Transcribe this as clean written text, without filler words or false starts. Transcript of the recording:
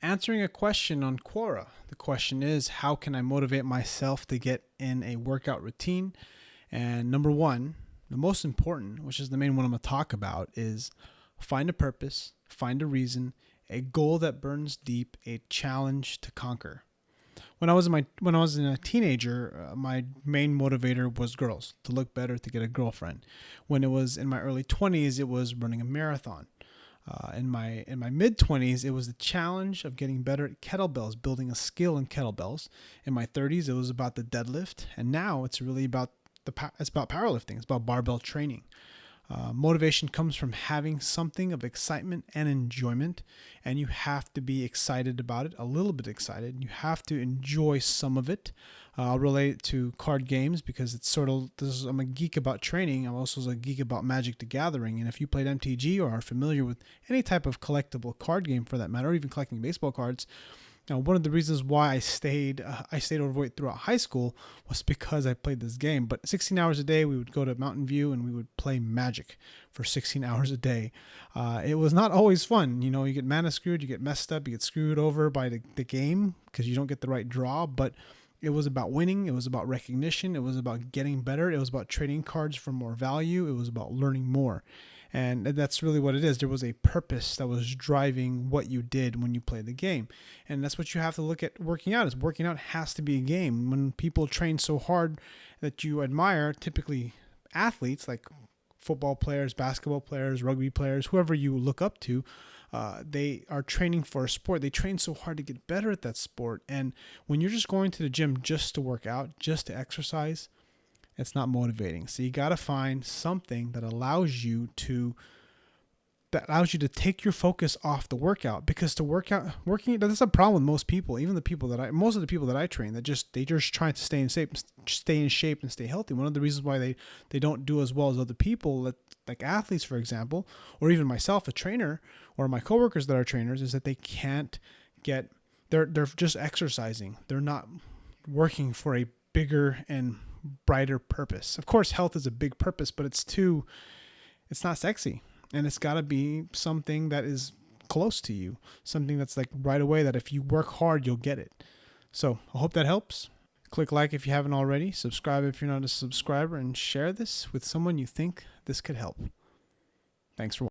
answering a question on Quora. The question is, how can I motivate myself to get in a workout routine? And number one, the most important, which is the main one I'm going to talk about, is find a purpose, find a reason, a goal that burns deep, a challenge to conquer. When I was a teenager, my main motivator was girls, to look better, to get a girlfriend. When it was in my early 20s, it was running a marathon. In my mid 20s, it was the challenge of getting better at kettlebells, building a skill in kettlebells. In my 30s, it was about the deadlift, and now it's really about it's about powerlifting. It's about barbell training. Motivation comes from having something of excitement and enjoyment, and you have to be excited about it, a little bit excited. You have to enjoy some of it. I'll relate it to card games because it's I'm a geek about training. I'm also a geek about Magic the Gathering. And if you played MTG or are familiar with any type of collectible card game for that matter, or even collecting baseball cards, one of the reasons why I stayed overweight throughout high school was because I played this game. But 16 hours a day, we would go to Mountain View and we would play Magic for 16 hours a day. It was not always fun. You get mana screwed, you get messed up, you get screwed over by the game because you don't get the right draw. But it was about winning. It was about recognition. It was about getting better. It was about trading cards for more value. It was about learning more. And that's really what it is. There was a purpose that was driving what you did when you played the game. And that's what you have to look at working out. Working out has to be a game. When people train so hard that you admire, typically athletes like football players, basketball players, rugby players, whoever you look up to, they are training for a sport. They train so hard to get better at that sport. And when you're just going to the gym just to work out, just to exercise, it's not motivating. So you got to find something that allows you to take your focus off the workout, because working, that's a problem with most people. Even most of the people that I train, they're just trying to stay in shape and stay healthy. One of the reasons why they don't do as well as other people, like athletes, for example, or even myself, a trainer, or my coworkers that are trainers, is that they can't they're just exercising. They're not working for a bigger and brighter purpose. Of course, health is a big purpose, but it's not sexy. And it's got to be something that is close to you, something that's like right away, that if you work hard, you'll get it. So I hope that helps. Click like if you haven't already, subscribe if you're not a subscriber, and share this with someone you think this could help. Thanks for watching.